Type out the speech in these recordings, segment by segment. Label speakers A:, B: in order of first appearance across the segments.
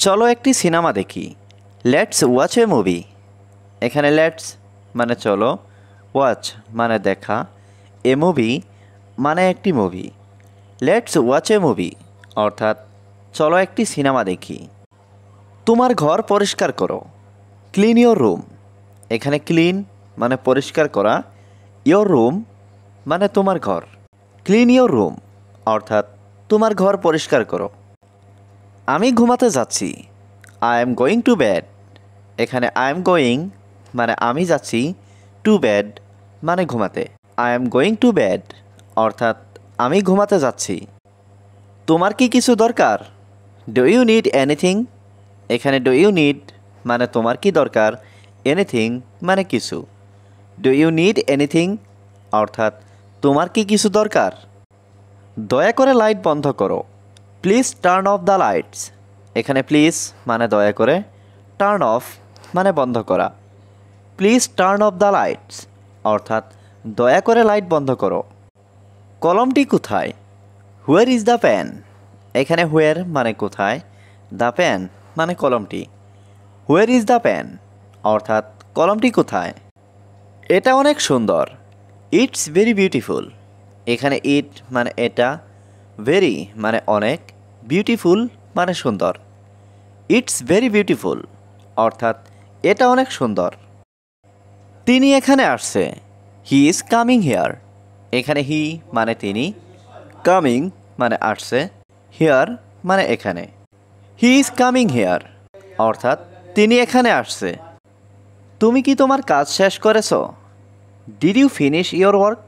A: চলো একটি সিনেমা দেখি। Let's watch A movie. এখানে লেটস মানে চলো, ওয়াচ মানে দেখা, এ মুভি মানে একটি movie. Let's watch A movie অর্থাৎ চলো একটি সিনেমা দেখি। তোমার ঘর পরিষ্কার করো। Clean your room. এখানে ক্লিন মানে পরিষ্কার করা, ইয়োর রুম মানে তোমার ঘর। ক্লিন ইয়োর রুম অর্থাৎ তোমার ঘর পরিষ্কার করো। আমি ঘুমাতে যাচ্ছি। I am going to bed. এখানে আই এম গোয়িং মানে আমি যাচ্ছি, টু বেড মানে ঘুমাতে। I am going to bed অর্থাৎ আমি ঘুমাতে যাচ্ছি। তোমার কি কিছু দরকার? Do you need anything. এখানে ডু ইউ নিড মানে তোমার কি দরকার, এনিথিং মানে কিছু। ডু ইউ নিড এনিথিং অর্থাৎ তোমার কি কিছু দরকার। দয়া করে লাইট বন্ধ করো। Please turn off the lights. এখানে প্লিজ মানে দয়া করে, টার্ন অফ মানে বন্ধ করা। Please turn off the lights অর্থাৎ দয়া করে লাইট বন্ধ করো। কলমটি কোথায়? হুয়ার ইজ দ্য পেন। এখানে হুয়ার মানে কোথায়, দ্য পেন মানে কলমটি। হুয়ার ইজ দ্য পেন অর্থাৎ কলমটি কোথায়। এটা অনেক সুন্দর। It's very beautiful. এখানে ইট মানে এটা, ভেরি মানে অনেক, বিউটিফুল মানে সুন্দর। ইটস ভেরি বিউটিফুল অর্থাৎ এটা অনেক সুন্দর। তিনি এখানে আসছে। He is coming here. এখানে হি মানে তিনি, কামিং মানে আসছে, হিয়ার মানে এখানে। হি ইজ কামিং হিয়ার অর্থাৎ তিনি এখানে আসছে। তুমি কি তোমার কাজ শেষ করেছো? Did you finish your work.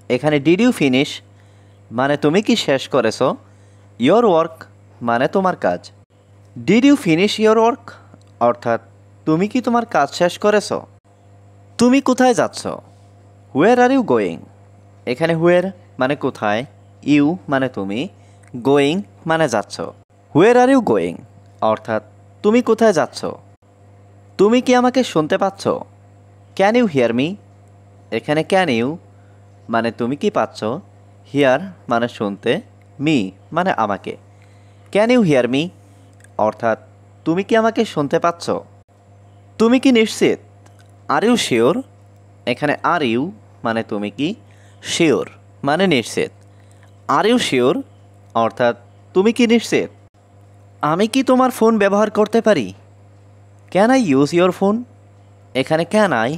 A: এখানে ডিড ইউ ফিনিশ মানে তুমি কি শেষ করেছো, ইয়োর ওয়ার্ক মানে তোমার কাজ। Did you finish your work অর্থাৎ তুমি কি তোমার কাজ শেষ করেছো। তুমি কোথায় যাচ্ছ? হুয়ার আর ইউ গোয়িং। এখানে হুয়ার মানে কোথায়, ইউ মানে তুমি, গোয়িং মানে যাচ্ছ। হুয়ার আর ইউ গোয়িং অর্থাৎ তুমি কোথায় যাচ্ছ। তুমি কি আমাকে শুনতে পাচ্ছ? Can you hear me. এখানে ক্যান ইউ মানে তুমি কি পাচ্ছ, হিয়ার মানে শুনতে, মি মানে আমাকে। ক্যান ইউ হিয়ার মি অর্থাৎ তুমি কি আমাকে শুনতে পাচ্ছ। তুমি কি নিশ্চিত? Are you sure. এখানে আর ইউ মানে তুমি কি, শিওর মানে নিশ্চিত। আর ইউ শিওর অর্থাৎ তুমি কি নিশ্চিত। আমি কি তোমার ফোন ব্যবহার করতে পারি? Can I use your phone. এখানে ক্যান আই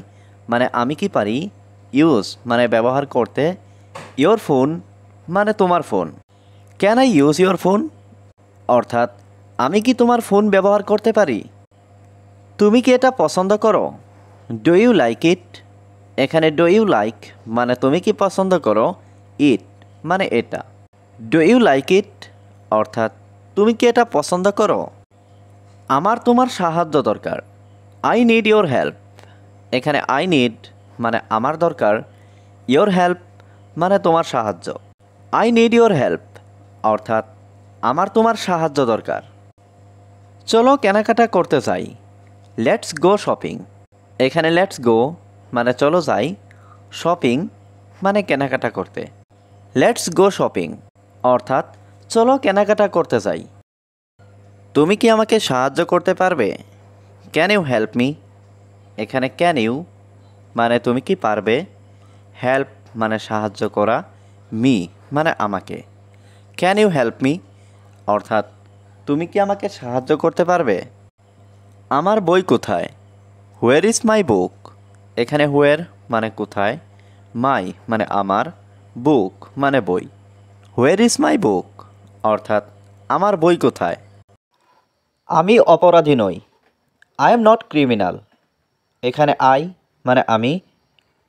A: মানে আমি কি পারি, ইউজ মানে ব্যবহার করতে, ইয়োর ফোন মানে তোমার phone. Can I use your phone অর্থাৎ আমি কি তোমার ফোন ব্যবহার করতে পারি। তুমি কি এটা পছন্দ করো? Do you like it. এখানে ডু ইউ লাইক মানে তুমি কি পছন্দ করো, ইট মানে এটা। ডু ইউ লাইক ইট অর্থাৎ তুমি কি এটা পছন্দ করো। আমার তোমার সাহায্য দরকার। I need your help. এখানে আই নিড মানে আমার দরকার, ইয়োর হেল্প মানে তোমার সাহায্য। আই নিড ইয়োর হেল্প অর্থাৎ আমার তোমার সাহায্য দরকার। চলো কেনাকাটা করতে যাই। Let's go shopping. এখানে লেটস গো মানে চলো যাই, শপিং মানে কেনাকাটা করতে। লেটস গো শপিং অর্থাৎ চলো কেনাকাটা করতে যাই। তুমি কি আমাকে সাহায্য করতে পারবে? Can you help me. এখানে ক্যান ইউ মানে তুমি কি পারবে, হেল্প মানে সাহায্য করা, মি মানে আমাকে। ক্যান ইউ হেল্প মি অর্থাৎ তুমি কি আমাকে সাহায্য করতে পারবে। আমার বই কোথায়? হুয়ার ইজ মাই বুক। এখানে হুয়ার মানে কোথায়, মাই মানে আমার, বুক মানে বই। হুয়ার ইজ মাই বুক অর্থাৎ আমার বই কোথায়। আমি অপরাধী নই। I am not criminal. এখানে আই মানে আমি,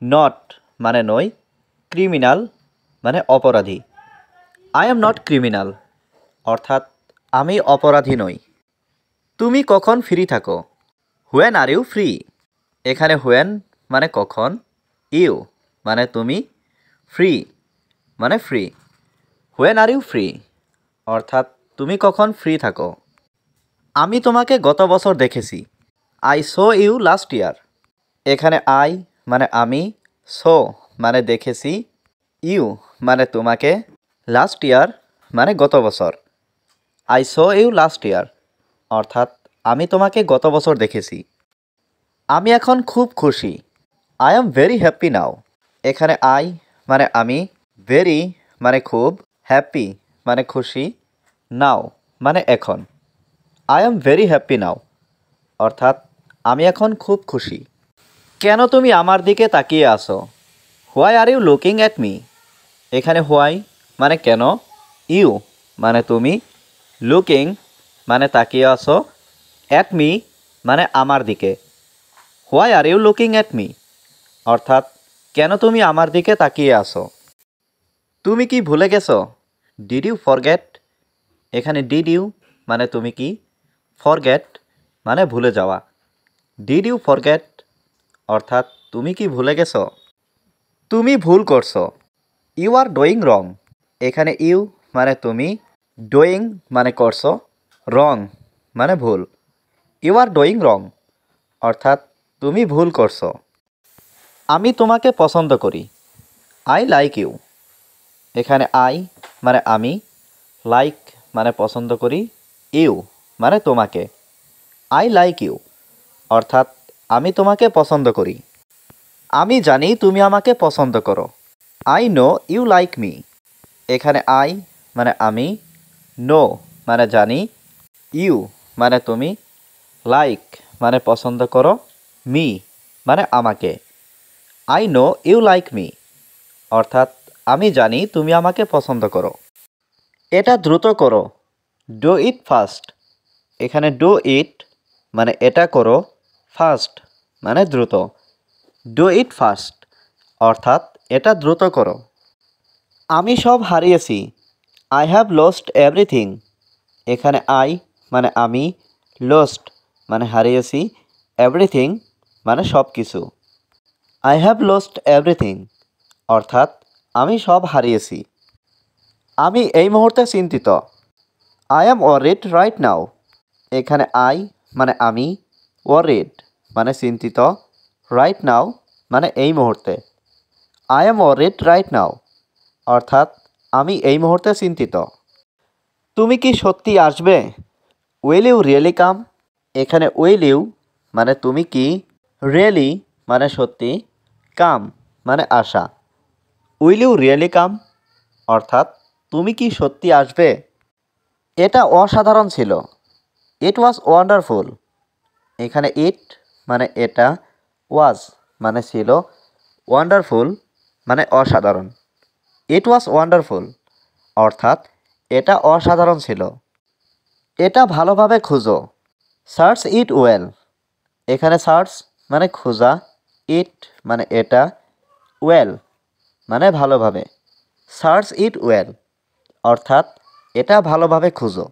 A: নট মানে নই, ক্রিমিনাল মানে অপরাধী। আই এম নট ক্রিমিনাল অর্থাৎ আমি অপরাধী নই। তুমি কখন ফ্রি থাকো? When are you free. এখানে হোয়েন মানে কখন, ইউ মানে তুমি, ফ্রি মানে free. When are you free অর্থাৎ তুমি কখন ফ্রি থাকো। আমি তোমাকে গত বছর দেখেছি। I saw you last year. এখানে আই মানে আমি, সো মানে দেখেছি, ইউ মানে তোমাকে, লাস্ট ইয়ার মানে গত বছর। I saw you last year অর্থাৎ আমি তোমাকে গত বছর দেখেছি। আমি এখন খুব খুশি। আই এম ভেরি হ্যাপি নাও। এখানে আই মানে আমি, ভেরি মানে খুব, হ্যাপি মানে খুশি, নাও মানে এখন। আই এম ভেরি হ্যাপি নাও অর্থাৎ আমি এখন খুব খুশি। কেন তুমি আমার দিকে তাকিয়ে আছো? Why are you looking at me? এখানে হোয়াই মানে কেন, ইউ মানে তুমি, লুকিং মানে তাকিয়ে আছো, অ্যাট মি মানে আমার দিকে। Why are you looking at me অর্থাৎ কেন তুমি আমার দিকে তাকিয়ে আছো? তুমি কি ভুলে গেছো? Did you forget? এখানে ডিড ইউ মানে তুমি কি, ফরগেট মানে ভুলে যাওয়া। ডিড ইউ ফরগেট অর্থাৎ তুমি কি ভুলে গেছো? তুমি ভুল করছো। ইউ আর ডুইং রং। এখানে ইউ মানে তুমি, ডুইং মানে করছো, রং মানে ভুল। ইউ আর ডুইং রং অর্থাৎ তুমি ভুল করছো। আমি তোমাকে পছন্দ করি। I like you. এখানে আই মানে আমি, লাইক মানে পছন্দ করি, ইউ মানে তোমাকে। আই লাইক ইউ অর্থাৎ আমি তোমাকে পছন্দ করি। আমি জানি তুমি আমাকে পছন্দ করো। I know you like me. এখানে আই মানে আমি, নো মানে জানি, ইউ মানে তুমি, লাইক মানে পছন্দ করো, মি মানে আমাকে। I know you like me অর্থাৎ আমি জানি তুমি আমাকে পছন্দ করো। এটা দ্রুত করো। Do it fast. এখানে ডু ইট মানে এটা করো, ফাস্ট মানে দ্রুত। ডু ইট ফাস্ট অর্থাৎ এটা দ্রুত করো। আমি সব হারিয়েছি। I have lost everything. এখানে আই মানে আমি, লস্ট মানে হারিয়েছি, এভরিথিং মানে সব কিছু। আই হ্যাভ লস্ট এভরিথিং অর্থাৎ আমি সব হারিয়েছি। আমি এই মুহূর্তে চিন্তিত। I am worried right now. এখানে আই মানে আমি, ওয়ারিড মানে চিন্তিত, রাইট নাও মানে এই মুহূর্তে। I am worried right now অর্থাৎ আমি এই মুহূর্তে চিন্তিত। তুমি কি সত্যি আসবে? উইল ইউ রিয়েলি কাম? এখানে উইল ইউ মানে তুমি কি, রিয়েলি মানে সত্যি, কাম মানে আসা। উইল ইউ রিয়েলি কাম অর্থাৎ তুমি কি সত্যি আসবে? এটা অসাধারণ ছিল। ইট ওয়াজ ওয়ান্ডারফুল। এখানে ইট মানে এটা, ওয়াজ মানে ছিল, ওয়ান্ডারফুল মানে অসাধারণ। ইট ওয়াজ ওয়ান্ডারফুল অর্থাৎ এটা অসাধারণ ছিল। এটা ভালোভাবে খুঁজো। Search it well. এখানে সার্চ মানে খোঁজা, ইট মানে এটা, ওয়েল মানে ভালোভাবে। সার্চ ইট ওয়েল অর্থাৎ এটা ভালোভাবে খুঁজো।